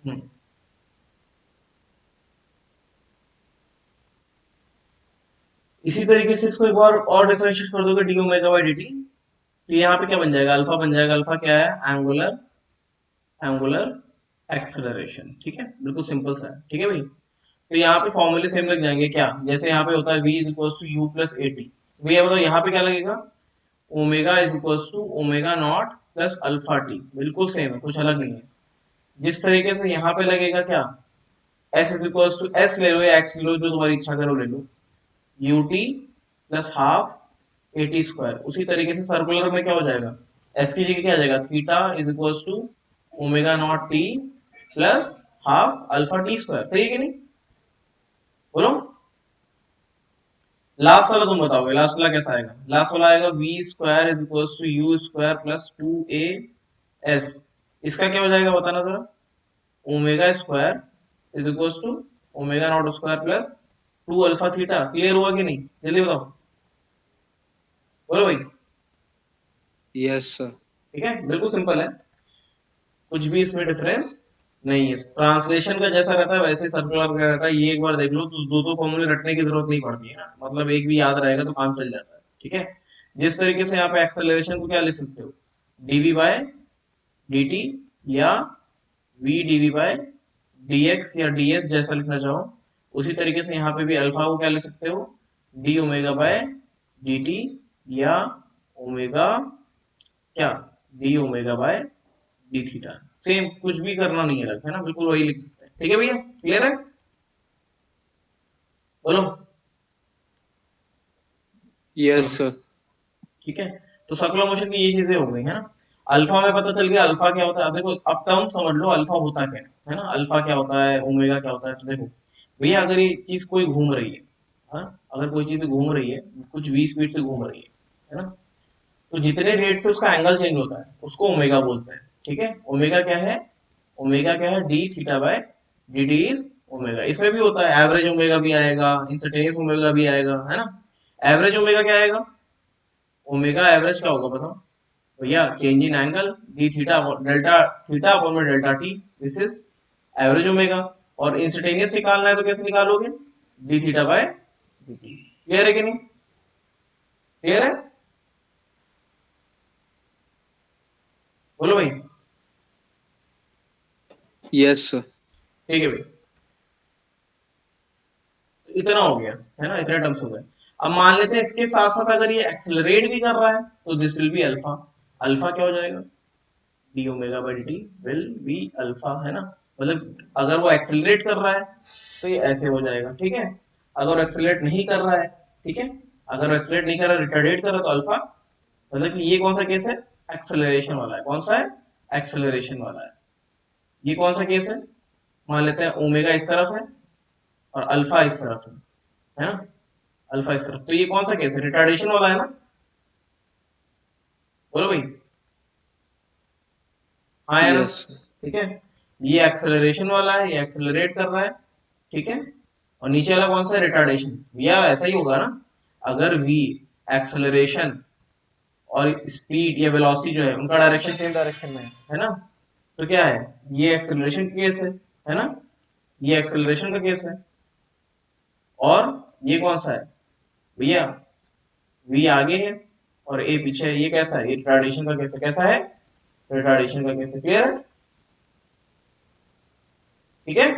हम्म। इसी तरीके से इसको एक बार और डिफरेंशिएट कर दोगे D omega by D T, तो यहाँ पे क्या बन जाएगा, अल्फा बन जाएगा। अल्फा क्या है, एंगुलर एंगुलर एक्सेलरेशन। ठीक है, बिल्कुल सिंपल सा है। ठीक है भाई, तो यहाँ पे फॉर्मूले सेम लग जाएंगे क्या, जैसे यहाँ पे होता है v is equal to u plus a t, भैया बताओ यहाँ पे क्या लगेगा, omega is equal to omega nought plus alpha t, बिल्कुल सेम है, कुछ अलग नहीं है। जिस तरीके से यहाँ पे लगेगा क्या, s is equal to s ले लो या एक्स ले लो, जो तुम्हारी इच्छा करो ले लो, u t plus half a t square. उसी तरीके से सर्कुलर में क्या हो जाएगा, एस की जगह क्या आ जाएगा, theta is equal to omega nought t plus half alpha t square. सही है कि नहीं, बोलो। लास्ट वाला तुम बताओगे, लास्ट वाला कैसा आएगा, लास्ट वाला आएगा v square is equal to u square plus two a s. इसका क्या हो जाएगा बताना जरा, omega square is equal to omega nought square plus two alpha theta. Clear हुआ कि नहीं, जल्दी बताओ, बोलो भाई। Yes sir. ठीक है, बिल्कुल सिंपल है, कुछ भी इसमें डिफरेंस नहीं है। ट्रांसलेशन का जैसा रहता है वैसे सर्कुलर का रहता है। ये एक बार देख लो तो दो दो फॉर्मूले रटने की जरूरत नहीं पड़ती है ना, मतलब एक भी याद रहेगा तो काम चल जाता है। ठीक है, जिस तरीके से यहाँ पे एक्सेलरेशन को क्या लिख सकते हो, डीवी बाय dt, या v dv बाय dx या ds, जैसा लिखना चाहो। उसी तरीके से यहाँ पे भी अल्फा को क्या लिख सकते हो, डी ओमेगा बाय dt, या ओमेगा क्या, D omega by D theta. Same, कुछ भी करना नहीं है, अलग है ना, बिल्कुल वही लिख सकते हैं। ठीक है भैया, क्लियर है, बोलो। यस हम्म। सर। ठीक है, तो सर्कुलर मोशन की ये चीजें हो गई है ना। अल्फा में पता चल गया अल्फा क्या होता है। अब देखो, अब टर्म समझ लो अल्फा होता क्या है ना, अल्फा क्या होता है, ओमेगा क्या होता है। तो देखो भैया, अगर ये चीज कोई घूम रही है, हाँ, अगर कोई चीज घूम रही है, कुछ वी स्पीड से घूम रही है ना, तो जितने रेट से उसका एंगल चेंज होता है उसको ओमेगा बोलते हैं। ठीक है, ओमेगा क्या है, ओमेगा क्या है, D theta by d T is omega. इसमें भी होता है एवरेज ओमेगा भी आएगा, इंस्टेंटेनियस ओमेगा भी आएगा, है ना। एवरेज ओमेगा क्या आएगा, ओमेगा एवरेज क्या होगा बताओ भैया, change in angle d theta delta, theta upon में delta t, this is average omega. और इंस्टेंटेनियस निकालना है तो कैसे निकालोगे, d theta by d t. Clear है कि नहीं, क्लियर है, बोलो भाई। Yes sir. ठीक है भाई, तो इतना हो गया है ना, इतने टर्म्स हो गए। अब मान लेते हैं इसके साथ साथ अगर ये एक्सेलरेट भी कर रहा है तो this will be alpha. Alpha क्या हो जाएगा, D omega by D T will be alpha, है ना। मतलब अगर वो एक्सेलरेट कर रहा है तो ये ऐसे हो जाएगा। ठीक है, अगर वो एक्सेलरेट नहीं कर रहा है, ठीक है, अगर वो एक्सेलरेट नहीं कर रहा, रिटार्डेट कर रहा है, तो अल्फा, मतलब कि ये कौन सा केस है, एक्सेलरेशन वाला है। कौन सा है, एक्सेलरेशन वाला है। ये कौन सा केस है, मान लेते हैं ओमेगा इस तरफ है और अल्फा इस तरफ है ना, अल्फा इस तरफ, तो ये कौन सा केस है, रिटार्डेशन वाला है ना, बोलो भाई। हाँ या ना, यस सर। ठीक है, ये एक्सेलरेशन वाला है, ये एक्सेलरेट कर रहा है। ठीक है, और नीचे वाला कौन सा है, रिटार्डेशन। या ऐसा ही होगा ना, अगर v एक्सेलरेशन और स्पीड या वेलोसिटी जो है उनका डायरेक्शन सेम डायरेक्शन में है ना, तो क्या है, ये एक्सेलरेशन का केस है ना, ये एक्सेलरेशन का केस है। और ये कौन सा है भैया, v आगे है और a पीछे है, ये कैसा है, ये रिटार्डेशन का केस है। कैसा है, रिटार्डेशन का केस है। क्लियर है, ठीक है।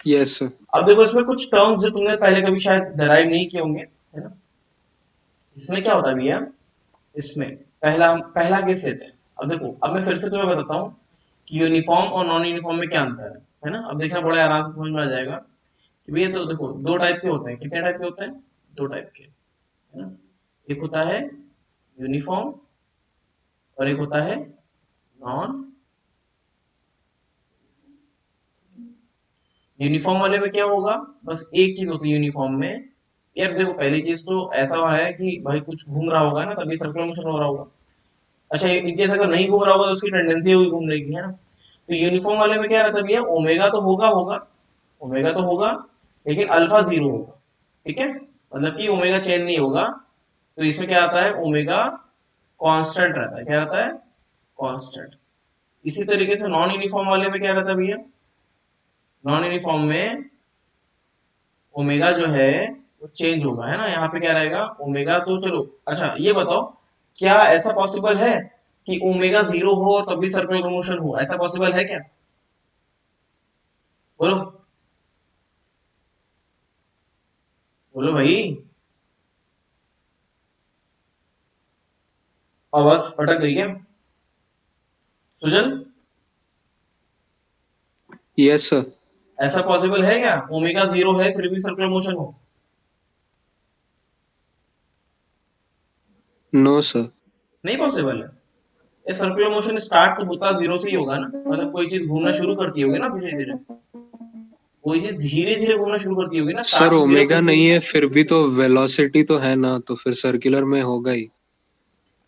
Yes sir. अब देखो इसमें कुछ टर्म्स जो तुमने पहले कभी शायद डराइव नहीं किए होंगे, है ना। इसमें क्या होता है भैया, इसमें पहला केस लेते हैं। अब देखो, अब मैं फिर से तुम्हें बताता हूँ कि यूनिफॉर्म और नॉन यूनिफॉर्म में क्या अंतर है ना। अब देखना बड़ा आराम से समझ में आ जाएगा कि भैया, तो देखो दो टाइप के होते हैं। कितने टाइप के होते हैं, दो टाइप के, है ना। एक होता है यूनिफॉर्म और एक होता है नॉन यूनिफॉर्म। वाले में क्या होगा, बस एक चीज होती है यूनिफॉर्म में, यार देखो पहली चीज तो ऐसा है कि भाई कुछ घूम रहा होगा ना, तभी सर्कुलर मोशन हो रहा होगा। अच्छा, इनकेस अगर नहीं घूम रहा होगा तो उसकी टेंडेंसी होगी घूमने की, है ना। तो यूनिफॉर्म वाले में क्या रहता है भैया, ओमेगा तो होगा होगा, ओमेगा तो होगा, लेकिन अल्फा जीरो होगा। ठीक है, मतलब कि ओमेगा चेंज नहीं होगा। तो इसमें क्या आता है, ओमेगा कांस्टेंट रहता है। क्या रहता है, कांस्टेंट। इसी तरीके से नॉन यूनिफॉर्म वाले में क्या रहता है भैया, नॉन यूनिफॉर्म में ओमेगा जो है वो चेंज होगा, है ना। यहाँ पे क्या रहेगा ओमेगा, तो चलो अच्छा ये बताओ, क्या ऐसा पॉसिबल है कि ओमेगा 0 हो और तब भी सर्कुलर मोशन हो, ऐसा पॉसिबल है क्या, बोलो बोलो भाई। आवाज अटक गई क्या सुजल, Yes, sir. ऐसा पॉसिबल है क्या ओमेगा 0 है फिर भी सर्कुलर मोशन हो, No, sir. नहीं पॉसिबल है। ये सर्कुलर मोशन स्टार्ट तो होता जीरो से ही होगा ना, मतलब कोई चीज घूमना शुरू करती होगी ना धीरे धीरे, कोई चीज धीरे धीरे घूमना शुरू करती होगी ना, सर स्टार्ट तो जीरो से ओमेगा ही नहीं होगी। है फिर भी तो वेलोसिटी तो है ना, तो फिर सर्कुलर में होगा ही।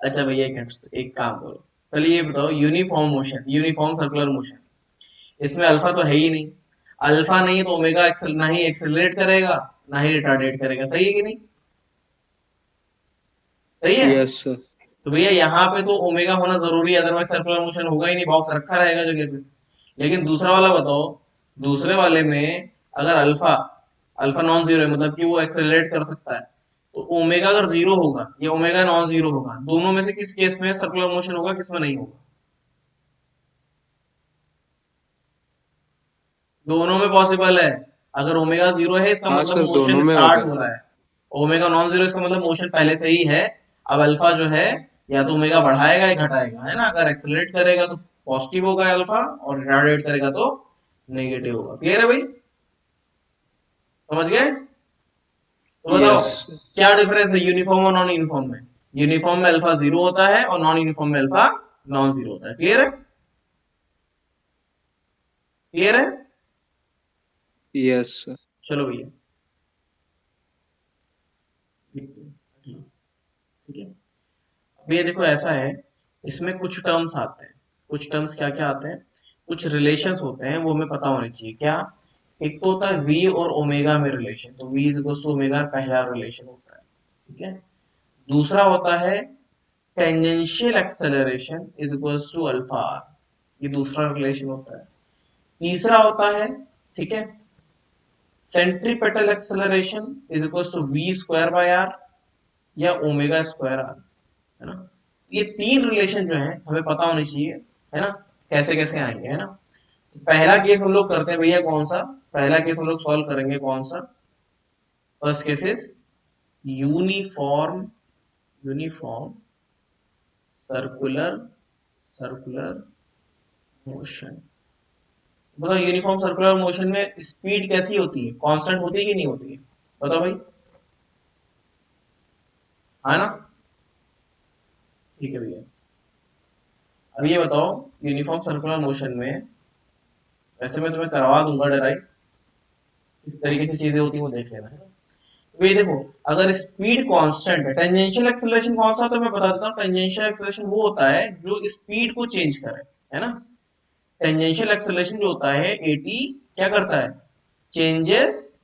अच्छा भैया एक काम करो, पहले ये बताओ uniform motion, uniform circular motion, इसमें अल्फा तो है ही नहीं, अल्फा नहीं है तो ओमेगा एक्सेल ना ही एक्सेलरेट करेगा ना ही रिटार्डेट करेगा, सही है कि नहीं, सही है। Yes sir. तो भैया यहाँ पे तो ओमेगा होना जरूरी है, अदरवाइज सर्कुलर मोशन होगा ही नहीं, बॉक्स रखा रहेगा जगह पे। लेकिन दूसरा वाला बताओ, दूसरे वाले में अगर अल्फा, अल्फा नॉन जीरो है मतलब कि वो एक्सेलरेट कर सकता है, तो ओमेगा अगर जीरो होगा या ओमेगा नॉन जीरो होगा, दोनों में से किस केस में सर्कुलर मोशन होगा किस में नहीं होगा, दोनों में पॉसिबल है। अगर ओमेगा जीरो है इसका हाँ मतलब सर मोशन दोनों में स्टार्ट होगा। हो रहा है, ओमेगा नॉन जीरो इसका मतलब मोशन पहले से ही है। अब अल्फा जो है या तो ओमेगा बढ़ाएगा या घटाएगा, है ना, अगर एक्सेलरेट करेगा तो पॉजिटिव होगा अल्फा और रिटार्डेट करेगा तो नेगेटिव होगा। क्लियर है भाई, समझ गए। तो बताओ यस। क्या डिफरेंस है यूनिफॉर्म और नॉन यूनिफॉर्म में, यूनिफॉर्म में अल्फा जीरो होता है और नॉन यूनिफॉर्म में अल्फा नॉन जीरो होता है। क्लियर है, क्लियर है। Yes sir. चलो भैया ठीक है। अब ये देखो ऐसा है, इसमें कुछ टर्म्स आते हैं, कुछ टर्म्स क्या क्या आते हैं, कुछ रिलेशंस होते हैं वो हमें पता होने चाहिए क्या। एक तो होता है v और ओमेगा में रिलेशन, तो v is equals to omega पहला रिलेशन होता है, ठीक है। दूसरा होता है tangential acceleration is equals to alpha r, ये दूसरा रिलेशन होता है। तीसरा होता है, ठीक है, centripetal acceleration is equals to v square by r या ओमेगा स्क्वायर आर, है ना। ये तीन रिलेशन जो है हमें पता होनी चाहिए, है ना, कैसे कैसे आएंगे, है ना। पहला केस हम लोग करते हैं भैया कौन सा, पहला केस हम लोग सॉल्व करेंगे कौन सा, first case is uniform, uniform circular, circular motion. बताओ यूनिफॉर्म सर्कुलर मोशन में स्पीड कैसी होती है, कांस्टेंट होती है कि नहीं होती है, बताओ भाई, है ना। ठीक है भैया, अब ये बताओ यूनिफॉर्म सर्कुलर मोशन में, वैसे मैं तुम्हें करवा दूंगा डराइव, इस तरीके से चीजें होती है वो देख लेना, है ना। तो ये देखो, अगर स्पीड कांस्टेंट है, टेंजेंशियल एक्सेलरेशन कौन सा, तो मैं बता देता हूँ, टेंजेंशियल एक्सेलरेशन वो होता है जो स्पीड को चेंज करे, है ना। टेंजेंशियल एक्सेलरेशन जो होता है एटी क्या करता है, चेंजेस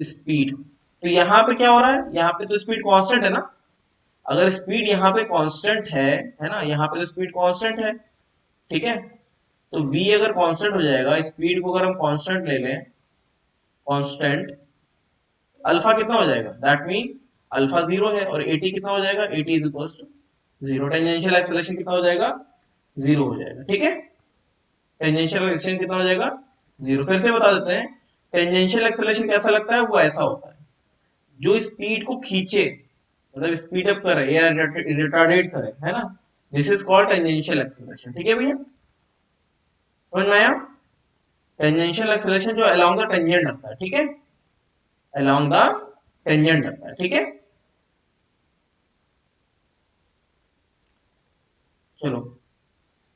स्पीड। तो यहाँ पे क्या हो रहा है, यहाँ पे तो स्पीड कांस्टेंट है ना, अगर स्पीड यहाँ पे कांस्टेंट है ना, यहाँ पे तो स्पीड कांस्टेंट है, ठीक है। तो v अगर कांस्टेंट हो जाएगा, स्पीड को अगर हम कांस्टेंट ले लें, कांस्टेंट, अल्फा कितना हो जाएगा, दैट मीन अल्फा जीरो है, और एटी कितना हो जाएगा, a t is equal to zero, tangential acceleration कितना हो जाएगा, जीरो हो जाएगा, ठीक है। टेंजेंशियल एक्सेलरेशन कितना हो जाएगा, जीरो। फिर से बता देते हैं, टेंजेंशियल एक्सेलरेशन कैसा लगता है, वो ऐसा होता है जो स्पीड को खींचे, मतलब स्पीड अप करे या रिटार्डेट करे, है ना, this is called tangential acceleration, ठीक है भैया, समझ में आया। टेंजेंशियल एक्सेलरेशन जो अलोंग द टेंजेंट लगता है, ठीक है, अलोंग द टेंजेंट लगता है, ठीक है। चलो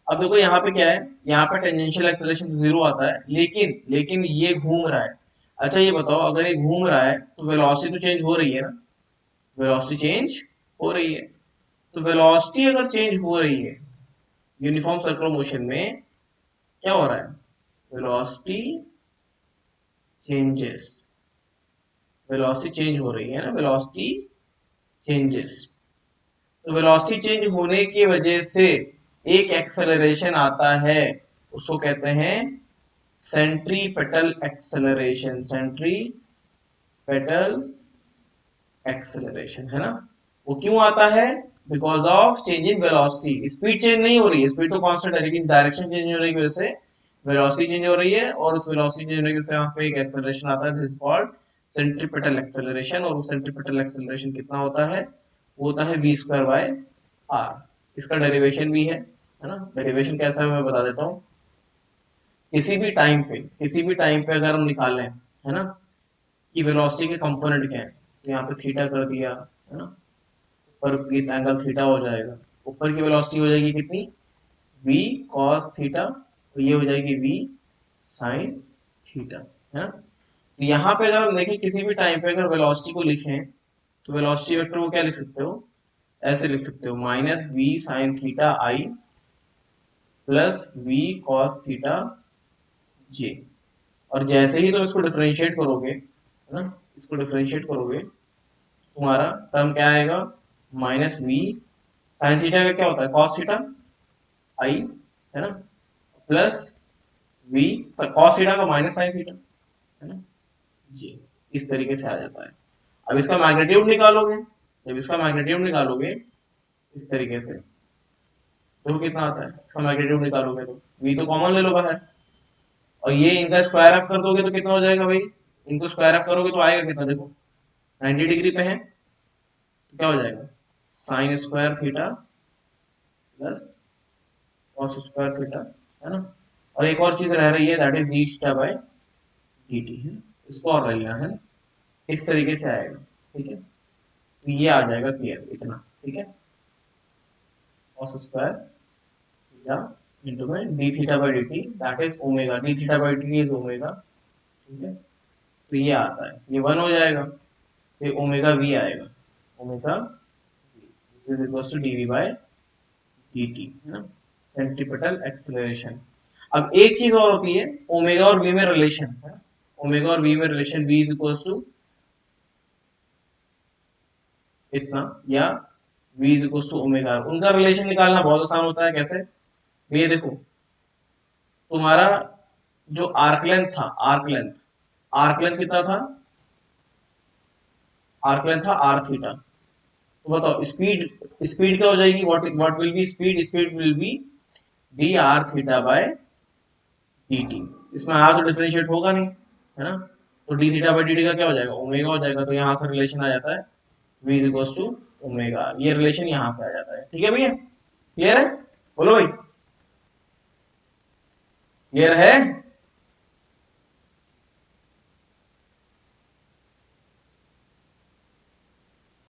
अब देखो यहाँ पे क्या है, यहाँ पे टेंजेंशियल एक्सेलरेशन जीरो आता है, लेकिन लेकिन ये घूम रहा है। अच्छा ये बताओ, अगर ये घूम रहा है तो वेलोसिटी तो चेंज हो रही है ना, वेलोसिटी चेंज हो रही है। तो वेलोसिटी अगर चेंज हो रही है यूनिफॉर्म सर्कुलर मोशन में, क्या हो रहा है, वेलोसिटी चेंजेस, वेलोसिटी चेंज हो रही है ना, वेलोसिटी चेंजेस। तो वेलोसिटी चेंज होने की वजह से एक एक्सेलरेशन आता है उसको कहते हैं सेंट्रीपेटल एक्सेलरेशन, सेंट्रीपेटल एक्सेलरेशन, है ना। वो क्यों आता है? Because of change in velocity. Speed change नहीं हो रही है, स्पीड तो कांस्टेंट है, लेकिन डायरेक्शन चेंज होने की वजह से वेलोसिटी चेंज हो रही है, और उस वेलोसिटी चेंज होने की वजह से यहाँ पे एक एक्सेलरेशन आता है, this is called centripetal acceleration. और वो सेंट्रीपेटल एक्सेलरेशन कितना होता है? वो होता है v स्क्वायर बाय r। इसका डेरिवेशन भी है ना। डेरिवेशन कैसा है मैं बता देता हूँ। किसी भी टाइम पे अगर हम निकालें, है ना, कि वेलोसिटी के कंपोनेंट क्या है, तो यहाँ पे थीटा कर दिया, है ना, ऊपर ये एंगल थीटा हो जाएगा। ऊपर की वेलोसिटी हो जाएगी कितनी? v cos थीटा, तो ये हो जाएगी v sin थीटा, है ना। तो यहाँ पे अगर हम देखें किसी भी टाइम पे अगर वेलोसिटी को लिखें, तो वेलोसिटी वेक्टर को क्या लिख सकते हो? ऐसे लिख सकते हो, minus v sin theta i plus v cos theta j। और जैसे ही तुम इसको डिफरेंशिएट करोगे, है ना, इसको डिफरेंशिएट करोगे, तुम्हारा टर्म क्या आएगा? माइनस v साइन थीटा का क्या होता है? कॉस थीटा आई, है ना, प्लस v कॉस थीटा का माइनस साइन थीटा, है ना, जी। इस तरीके से आ जाता है। अब इसका मैग्नीट्यूड निकालोगे, जब इसका मैग्नीट्यूड निकालोगे इस तरीके से, तो कितना आता है? इसका मैग्नीट्यूड निकालोगे तो v तो कॉमन ले लो बाहर, और ये इनका स्क्वायर अप कर दोगे तो कितना हो जाएगा भाई? इनको स्क्वायर अप करोगे तो आएगा कितना? देखो 90 डिग्री पे है, तो क्या हो जाएगा? Sine square theta plus cos square theta, है ना। और एक और चीज रह रही है, that is D theta by d T, है। इसको और ले लेना है, इस तरीके से आएगा, ठीक है। तो ये आ जाएगा क्लियर इतना, ठीक है। कॉस स्क्वायर थीटा इंटू में D theta by D T, that is omega. D theta by D T is omega, ठीक है। तो ये आता है, ये 1 हो जाएगा, फिर ओमेगा वी आएगा, omega this is equal to d v by dt, है ना, सेंट्रीपेटल एक्सेलरेशन। अब एक चीज और होती है, ओमेगा और v में रिलेशन, है। ओमेगा और v में relation, v is equal to इतना, या v is equal to omega. उनका रिलेशन निकालना बहुत आसान होता है। कैसे? ये देखो, तुम्हारा जो आर्क लेंथ कितना था? आर्क लेंथ था r थीटा। तो बताओ स्पीड, स्पीड क्या हो जाएगी? What will be speed? Speed will be D R theta by d T. इसमें आर तो डिफरेंशिएट होगा नहीं, है ना, तो D theta by D T का क्या हो जाएगा? ओमेगा हो जाएगा। तो यहाँ से रिलेशन आ जाता है v is equal to omega, ये रिलेशन यहाँ से आ जाता है, ठीक है भैया। क्लियर है? बोलो भाई, क्लियर है?